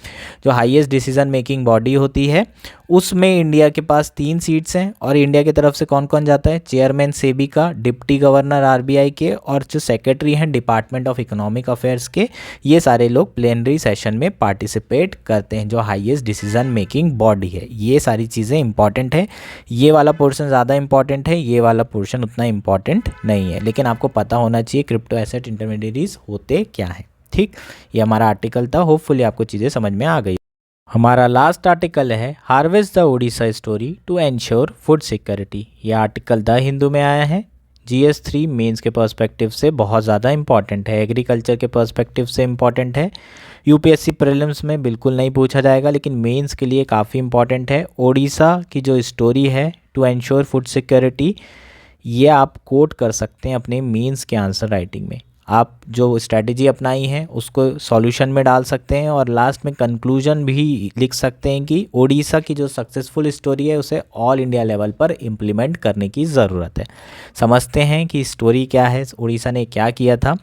जो हाईएस्ट डिसीजन मेकिंग बॉडी होती है, उसमें इंडिया के पास 3 सीट्स हैं। और इंडिया की तरफ से कौन कौन जाता है, चेयरमैन सेबी का, डिप्टी गवर्नर RBI के और जो सेक्रेटरी हैं डिपार्टमेंट ऑफ इकोनॉमिक अफेयर्स के, ये सारे लोग प्लेनरी सेशन में पार्टिसिपेट करते हैं, जो हाईएस्ट डिसीजन मेकिंग बॉडी है। ये सारी चीज़ें इंपॉर्टेंट है। ये वाला पोर्शन ज़्यादा इंपॉर्टेंट है, ये वाला पोर्शन उतना इंपॉर्टेंट नहीं है, लेकिन आपको पता होना चाहिए क्रिप्टो एसेट इंटरमीडिएरीज होते क्या हैं। ठीक, ये हमारा आर्टिकल था, होपफुली आपको चीज़ें समझ में आ गई। हमारा लास्ट आर्टिकल है harvest the Odisha story to ensure food security. यह आर्टिकल द हिंदू में आया है। GS3 मेंस के पर्सपेक्टिव से बहुत ज़्यादा इंपॉर्टेंट है, एग्रीकल्चर के पर्सपेक्टिव से इंपॉर्टेंट है। UPSC प्रीलिम्स में बिल्कुल नहीं पूछा जाएगा, लेकिन मेंस के लिए काफ़ी इंपॉर्टेंट है। ओडिशा की जो स्टोरी है टू एंश्योर फूड सिक्योरिटी, ये आप कोट कर सकते हैं अपने मेंस के आंसर राइटिंग में। आप जो स्ट्रैटेजी अपनाई है उसको सॉल्यूशन में डाल सकते हैं और लास्ट में कंक्लूजन भी लिख सकते हैं कि ओडिशा की जो सक्सेसफुल स्टोरी है उसे ऑल इंडिया लेवल पर इम्प्लीमेंट करने की ज़रूरत है। समझते हैं कि स्टोरी क्या है, ओडिशा ने क्या किया था।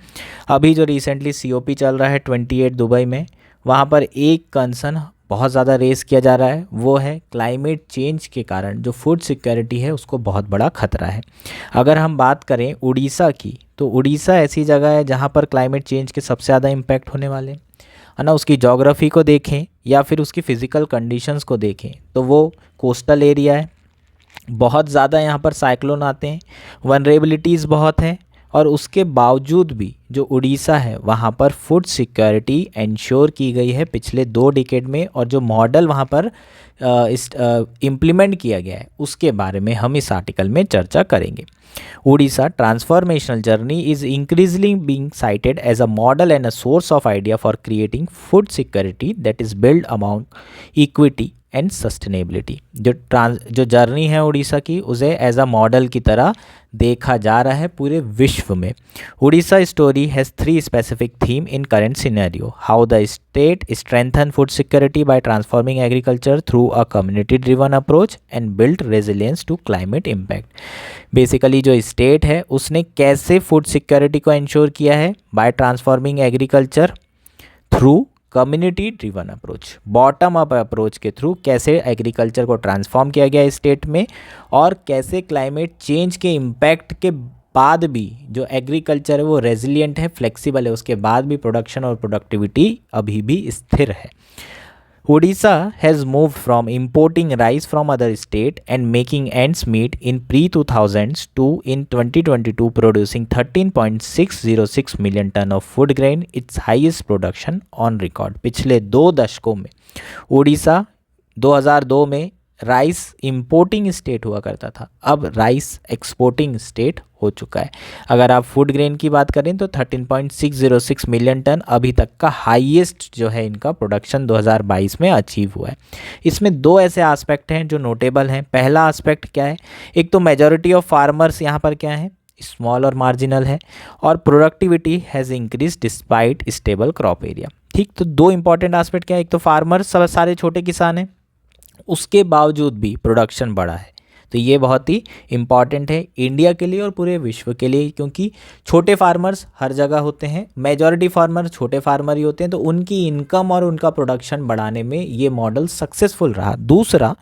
अभी जो रिसेंटली COP चल रहा है 28 दुबई में, वहाँ पर एक कंसर्न बहुत ज़्यादा रेस किया जा रहा है वो है क्लाइमेट चेंज के कारण जो फूड सिक्योरिटी है उसको बहुत बड़ा खतरा है। अगर हम बात करें उड़ीसा की, तो उड़ीसा ऐसी जगह है जहाँ पर क्लाइमेट चेंज के सबसे ज़्यादा इम्पैक्ट होने वाले हैं, है ना। उसकी जोग्राफ़ी को देखें या फिर उसकी फ़िज़िकल कंडीशंस को देखें तो वो कोस्टल एरिया है, बहुत ज़्यादा यहाँ पर साइक्लोन आते हैं, वनरेबिलिटीज़ बहुत है, और उसके बावजूद भी जो उड़ीसा है वहाँ पर फूड सिक्योरिटी इंश्योर की गई है पिछले 2 डिकेड में। और जो मॉडल वहाँ पर इम्प्लीमेंट किया गया है उसके बारे में हम इस आर्टिकल में चर्चा करेंगे। Orissa transformational journey is increasingly being cited as a model and a source of idea for creating food security that is build among equity and sustainability. जो जर्नी है उड़ीसा की उसे एज अ मॉडल की तरह देखा जा रहा है पूरे विश्व में। Orissa story has 3 specific theme in current scenario: how the state strengthen food security by transforming agriculture through a community driven approach and build resilience to climate impact. Basically जो स्टेट है उसने कैसे फूड सिक्योरिटी को ensure किया है by transforming agriculture through community driven approach, bottom up approach के through कैसे agriculture को ट्रांसफॉर्म किया गया स्टेट में, और कैसे क्लाइमेट चेंज के इम्पैक्ट के बाद भी जो एग्रीकल्चर है वो रेजिलिएंट है, फ्लेक्सिबल है, उसके बाद भी प्रोडक्शन और प्रोडक्टिविटी अभी भी स्थिर है। Odisha has moved from importing rice from other state and making ends meet in pre-2000s to in 2022 producing 13.606 million ton of food grain, its highest production on record। पिछले 2 दशकों में उड़ीसा 2002 में राइस इंपोर्टिंग स्टेट हुआ करता था, अब rice exporting state हो चुका है। अगर आप फूड ग्रेन की बात करें तो 13.606 मिलियन टन अभी तक का हाईएस्ट जो है इनका प्रोडक्शन 2022 में अचीव हुआ है। इसमें 2 ऐसे एस्पेक्ट हैं जो नोटेबल हैं। पहला एस्पेक्ट क्या है, एक तो मेजॉरिटी ऑफ फार्मर्स यहाँ पर क्या है, स्मॉल और मार्जिनल है, और productivity has increase despite stable crop area. ठीक, तो 2 इंपॉर्टेंट एस्पेक्ट क्या है, एक तो फार्मर्स सब सारे छोटे किसान हैं, उसके बावजूद भी प्रोडक्शन बढ़ा है, तो ये बहुत ही इम्पॉर्टेंट है इंडिया के लिए और पूरे विश्व के लिए, क्योंकि छोटे फार्मर्स हर जगह होते हैं, मेजॉरिटी फार्मर छोटे फार्मर ही होते हैं, तो उनकी इनकम और उनका प्रोडक्शन बढ़ाने में ये मॉडल सक्सेसफुल रहा। दूसरा,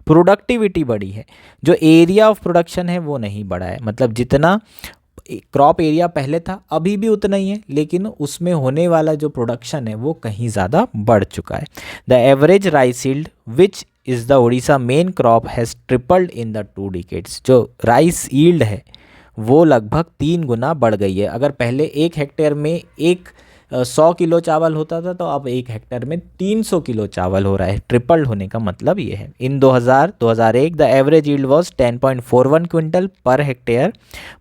प्रोडक्टिविटी बढ़ी है, जो एरिया ऑफ प्रोडक्शन है वो नहीं बढ़ा है, मतलब जितना क्रॉप एरिया पहले था अभी भी उतना ही है, लेकिन उसमें होने वाला जो प्रोडक्शन है वो कहीं ज़्यादा बढ़ चुका है। The average rice yield which is the Orissa main crop has tripled in the 2 decades. जो राइस यील्ड है वो लगभग 3 गुना बढ़ गई है। अगर पहले 1 हेक्टेयर में 100 किलो चावल होता था, तो अब 1 हेक्टेयर में 300 किलो चावल हो रहा है। ट्रिपल्ड होने का मतलब ये है। In 2001 the average yield was 10.41 quintal per hectare,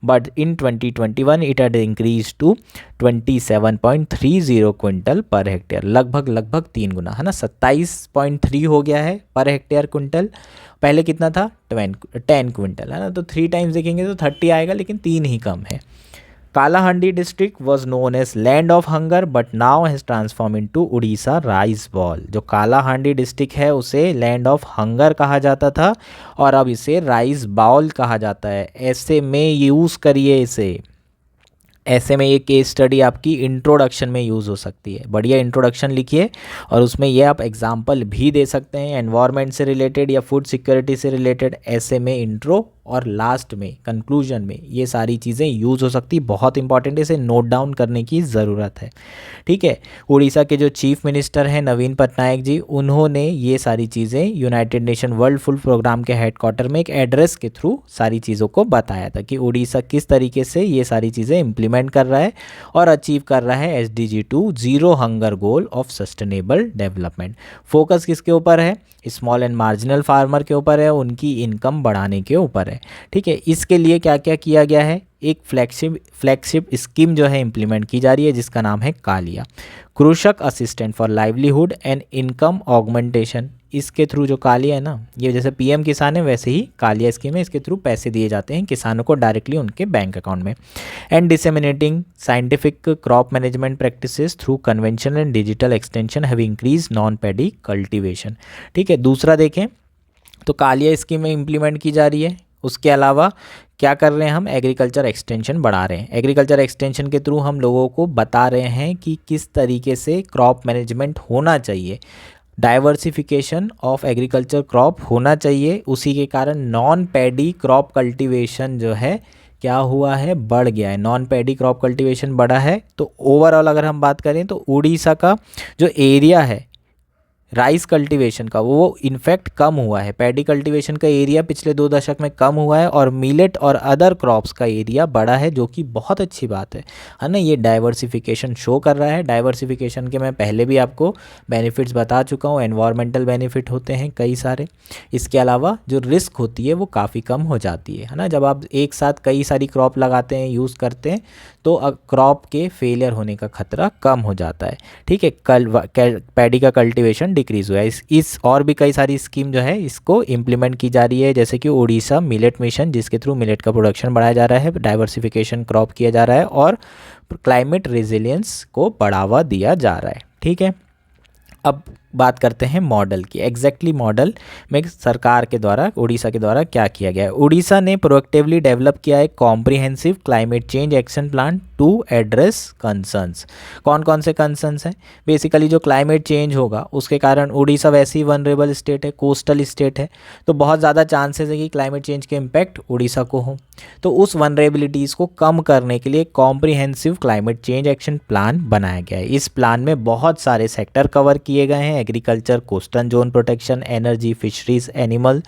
but in 2021 it had increase to 27.30 quintal per hectare, लगभग 3 गुना, है ना। 27.3 हो गया है पर हेक्टेयर क्विंटल, पहले कितना था 10 क्विंटल, है ना। तो 3 टाइम्स देखेंगे तो 30 आएगा, लेकिन 3 ही कम है। Kalahandi district was known as land of hunger but now has transform into Orissa rice bowl. जो कालाहांडी डिस्ट्रिक्ट है उसे लैंड ऑफ हंगर कहा जाता था और अब इसे राइस बाउल कहा जाता है। ऐसे में यूज़ करिए इसे, ऐसे में ये केस स्टडी आपकी इंट्रोडक्शन में यूज़ हो सकती है। बढ़िया इंट्रोडक्शन लिखिए और उसमें ये आप एग्जाम्पल भी दे सकते हैं एनवायरनमेंट से रिलेटेड या फूड सिक्योरिटी से रिलेटेड। ऐसे में इंट्रो और लास्ट में कंक्लूजन में ये सारी चीज़ें यूज़ हो सकती, बहुत इंपॉर्टेंट है, इसे नोट डाउन करने की ज़रूरत है। ठीक है, उड़ीसा के जो चीफ मिनिस्टर हैं नवीन पटनायक जी, उन्होंने ये सारी चीज़ें united nation world food programme के हेडक्वार्टर में एक एड्रेस के थ्रू सारी चीज़ों को बताया था कि उड़ीसा किस तरीके से ये सारी चीज़ें इम्प्लीमेंट कर रहा है और अचीव कर रहा है SDG 2 zero hunger goal of sustainable development. Focus किसके ऊपर है, स्मॉल एंड मार्जिनल फार्मर के ऊपर है, उनकी इनकम बढ़ाने के ऊपर है। ठीक है, इसके लिए क्या क्या किया गया है, एक फ्लैगशिप स्कीम जो है इम्प्लीमेंट की जा रही है जिसका नाम है कालिया, कृषक assistant for livelihood and income augmentation. इसके थ्रू जो कालिया है ना, ये जैसे PM किसान है वैसे ही कालिया स्कीम है, इसके थ्रू पैसे दिए जाते हैं किसानों को डायरेक्टली उनके बैंक अकाउंट में। And disseminating scientific crop management practices through conventional and digital extension have increase non paddy cultivation. ठीक है, दूसरा देखें तो कालिया स्कीम में इम्प्लीमेंट की जा रही है। उसके अलावा क्या कर रहे हैं, हम एग्रीकल्चर एक्सटेंशन बढ़ा रहे हैं। एग्रीकल्चर एक्सटेंशन के थ्रू हम लोगों को बता रहे हैं कि किस तरीके से क्रॉप मैनेजमेंट होना चाहिए। डाइवर्सिफिकेशन ऑफ एग्रीकल्चर क्रॉप होना चाहिए, उसी के कारण नॉन पैडी क्रॉप कल्टीवेशन जो है क्या हुआ है, बढ़ गया है। नॉन पैडी क्रॉप कल्टीवेशन बढ़ा है। तो ओवरऑल अगर हम बात करें तो उड़ीसा का जो एरिया है राइस कल्टीवेशन का वो इनफैक्ट कम हुआ है। पैडी कल्टीवेशन का एरिया पिछले 2 दशक में कम हुआ है और मिलेट और अदर क्रॉप्स का एरिया बढ़ा है, जो कि बहुत अच्छी बात है ना। ये डाइवर्सिफिकेशन शो कर रहा है। डाइवर्सिफिकेशन के मैं पहले भी आपको बेनिफिट्स बता चुका हूँ। एनवायरमेंटल बेनिफिट होते हैं कई सारे, इसके अलावा जो रिस्क होती है वो काफ़ी कम हो जाती है ना। जब आप एक साथ कई सारी क्रॉप लगाते हैं, यूज़ करते हैं, तो क्रॉप के फेलियर होने का खतरा कम हो जाता है। ठीक है, पैडी का कल्टीवेशन डिक्रीज हुआ है। इस और भी कई सारी स्कीम जो है इसको इम्प्लीमेंट की जा रही है, जैसे कि उड़ीसा मिलेट मिशन, जिसके थ्रू मिलेट का प्रोडक्शन बढ़ाया जा रहा है, डाइवर्सिफिकेशन क्रॉप किया जा रहा है और क्लाइमेट रेजिलियंस को बढ़ावा दिया जा रहा है। ठीक है, अब बात करते हैं मॉडल की। एग्जैक्टली मॉडल में सरकार के द्वारा, उड़ीसा के द्वारा क्या किया गया है। उड़ीसा ने प्रोएक्टिवली डेवलप किया है comprehensive climate change action plan to address concerns. कौन कौन से कंसर्न्स हैं? बेसिकली जो क्लाइमेट चेंज होगा उसके कारण उड़ीसा वैसे ही वनरेबल स्टेट है, कोस्टल स्टेट है, तो बहुत ज़्यादा चांसेस है कि क्लाइमेट चेंज के इम्पैक्ट उड़ीसा को हो। तो उस वनरेबिलिटीज़ को कम करने के लिए comprehensive climate change action plan बनाया गया है। इस प्लान में बहुत सारे सेक्टर कवर किए गए हैं: agriculture, coastal zone protection, energy, fisheries, animal,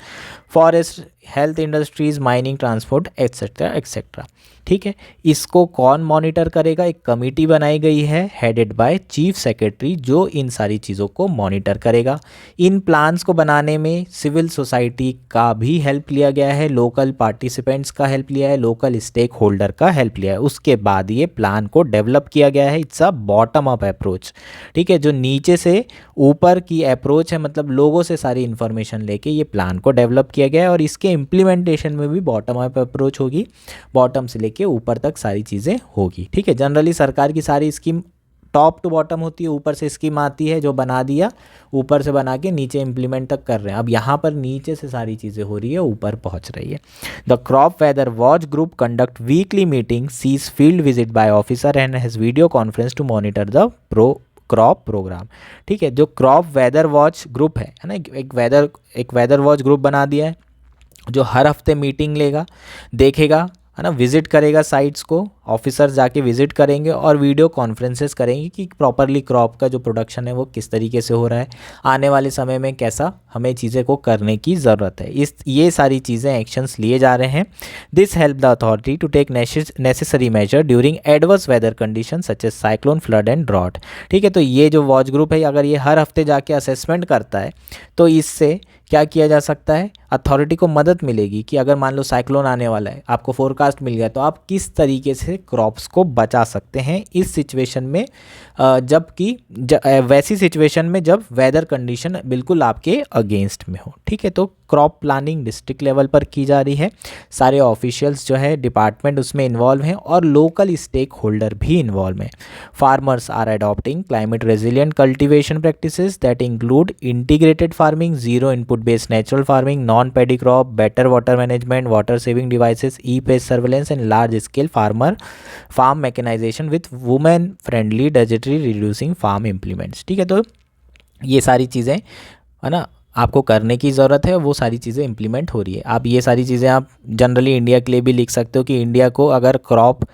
forest, health, industries, mining, transport, etcetera etcetera. ठीक है, इसको कौन मॉनिटर करेगा? एक कमेटी बनाई गई है हेडेड बाय चीफ सेक्रेटरी, जो इन सारी चीज़ों को मॉनिटर करेगा। इन प्लान्स को बनाने में सिविल सोसाइटी का भी हेल्प लिया गया है, लोकल पार्टिसिपेंट्स का हेल्प लिया है, लोकल स्टेक होल्डर का हेल्प लिया है। उसके बाद ये प्लान को डेवलप किया गया है। It's a bottom up approach. ठीक है, जो नीचे से ऊपर की अप्रोच है, मतलब लोगों से सारी इन्फॉर्मेशन लेके ये प्लान को डेवलप किया गया है और इसके इम्प्लीमेंटेशन में भी बॉटम अप अप्रोच होगी, बॉटम से लेके ऊपर तक सारी चीज़ें होगी। ठीक है, जनरली सरकार की सारी स्कीम टॉप टू बॉटम होती है, ऊपर से स्कीम आती है जो बना दिया, ऊपर से बना के नीचे इम्प्लीमेंट तक कर रहे हैं। अब यहाँ पर नीचे से सारी चीज़ें हो रही है, ऊपर पहुँच रही है। The crop weather watch group conduct weekly meeting, sees field visit by officer and has video conference to monitor the crop programme. ठीक है, जो क्रॉप वेदर वॉच ग्रुप है ना, एक वेदर वॉच ग्रुप बना दिया है जो हर हफ्ते मीटिंग लेगा, देखेगा, है ना, विजिट करेगा साइट्स को, ऑफिसर्स जाके विजिट करेंगे और वीडियो कॉन्फ्रेंसेस करेंगे कि प्रॉपरली क्रॉप का जो प्रोडक्शन है वो किस तरीके से हो रहा है, आने वाले समय में कैसा हमें चीज़ें को करने की ज़रूरत है। ये सारी चीज़ें एक्शंस लिए जा रहे हैं। This help the authority to take necessary measure during adverse weather condition such as cyclone, flood and drought. ठीक है, तो ये जो वॉच ग्रुप है, अगर ये हर हफ्ते जाके असेसमेंट करता है तो इससे क्या किया जा सकता है, अथॉरिटी को मदद मिलेगी कि अगर मान लो साइक्लोन आने वाला है, आपको फोरकास्ट मिल गया, तो आप किस तरीके से क्रॉप्स को बचा सकते हैं इस सिचुएशन में, जबकि वैसी सिचुएशन में जब वेदर कंडीशन बिल्कुल आपके अगेंस्ट में हो। ठीक है, तो क्रॉप प्लानिंग डिस्ट्रिक्ट लेवल पर की जा रही है, सारे ऑफिशियल्स जो है डिपार्टमेंट उसमें इन्वॉल्व हैं और लोकल स्टेक होल्डर भी इन्वॉल्व हैं। Farmers are adopting climate resilient cultivation practices that include integrated farming, zero input based natural farming, non paddy crop, better water management, water saving devices, e pest surveillance and large scale farm mechanisation with women friendly digitally reducing farm implements. ठीक है, तो ये सारी चीज़ें है ना आपको करने की ज़रूरत है, वो सारी चीज़ें इंप्लीमेंट हो रही है। आप ये सारी चीज़ें आप जनरली इंडिया के लिए भी लिख सकते हो कि इंडिया को अगर क्रॉप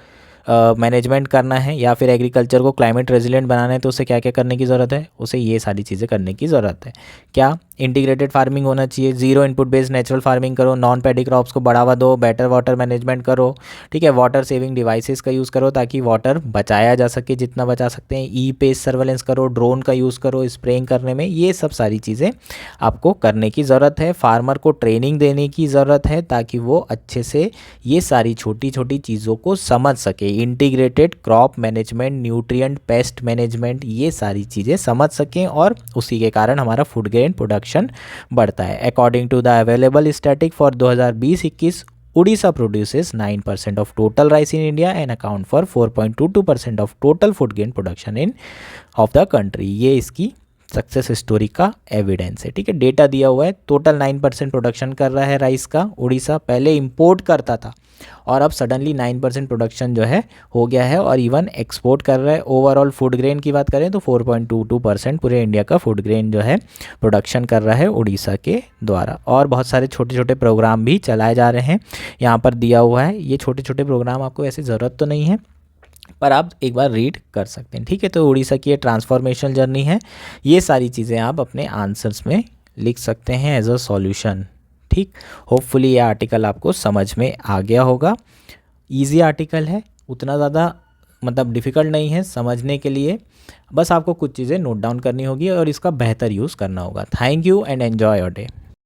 मैनेजमेंट करना है या फिर एग्रीकल्चर को क्लाइमेट रेजिलिएंट बनाना है तो उसे क्या क्या करने की ज़रूरत है, उसे ये सारी चीज़ें करने की ज़रूरत है। क्या? इंटीग्रेटेड फार्मिंग होना चाहिए, zero input based natural farming करो, नॉन पैडी क्रॉप्स को बढ़ावा दो, बेटर वाटर मैनेजमेंट करो। ठीक है, वाटर सेविंग डिवाइसेस का यूज़ करो ताकि वाटर बचाया जा सके जितना बचा सकते हैं, ई पेस्ट सर्वेलेंस करो, ड्रोन का यूज़ करो स्प्रेइंग करने में। ये सब सारी चीज़ें आपको करने की ज़रूरत है। फार्मर को ट्रेनिंग देने की ज़रूरत है ताकि वो अच्छे से ये सारी छोटी छोटी चीज़ों को समझ सके। Integrated crop management, nutrient, pest management, ये सारी चीज़ें समझ सकें और उसी के कारण हमारा फूड ग्रेन प्रोडक्शन बढ़ता है। According to the available static for 2020-21, Orissa produces 9% of total rice in India and account for 4.22% of total food grain production in of the country. ये इसकी सक्सेस स्टोरी का एविडेंस है। ठीक है, डेटा दिया हुआ है, टोटल 9% प्रोडक्शन कर रहा है राइस का उड़ीसा। पहले इंपोर्ट करता था और अब सडनली 9% प्रोडक्शन जो है हो गया है और इवन एक्सपोर्ट कर रहा है। ओवरऑल फूड ग्रेन की बात करें तो 4.22% पूरे इंडिया का फूड ग्रेन जो है प्रोडक्शन कर रहा है उड़ीसा के द्वारा। और बहुत सारे छोटे छोटे प्रोग्राम भी चलाए जा रहे हैं, यहाँ पर दिया हुआ है। ये छोटे छोटे प्रोग्राम आपको ऐसे ज़रूरत तो नहीं है, पर आप एक बार रीड कर सकते हैं। ठीक है, तो उड़ीसा की ये ट्रांसफॉर्मेशनल जर्नी है। ये सारी चीज़ें आप अपने आंसर्स में लिख सकते हैं एज अ सॉल्यूशन। ठीक, होपफुली ये आर्टिकल आपको समझ में आ गया होगा। इजी आर्टिकल है, उतना ज़्यादा मतलब डिफ़िकल्ट नहीं है समझने के लिए। बस आपको कुछ चीज़ें नोट डाउन करनी होगी और इसका बेहतर यूज़ करना होगा। Thank you and enjoy your day.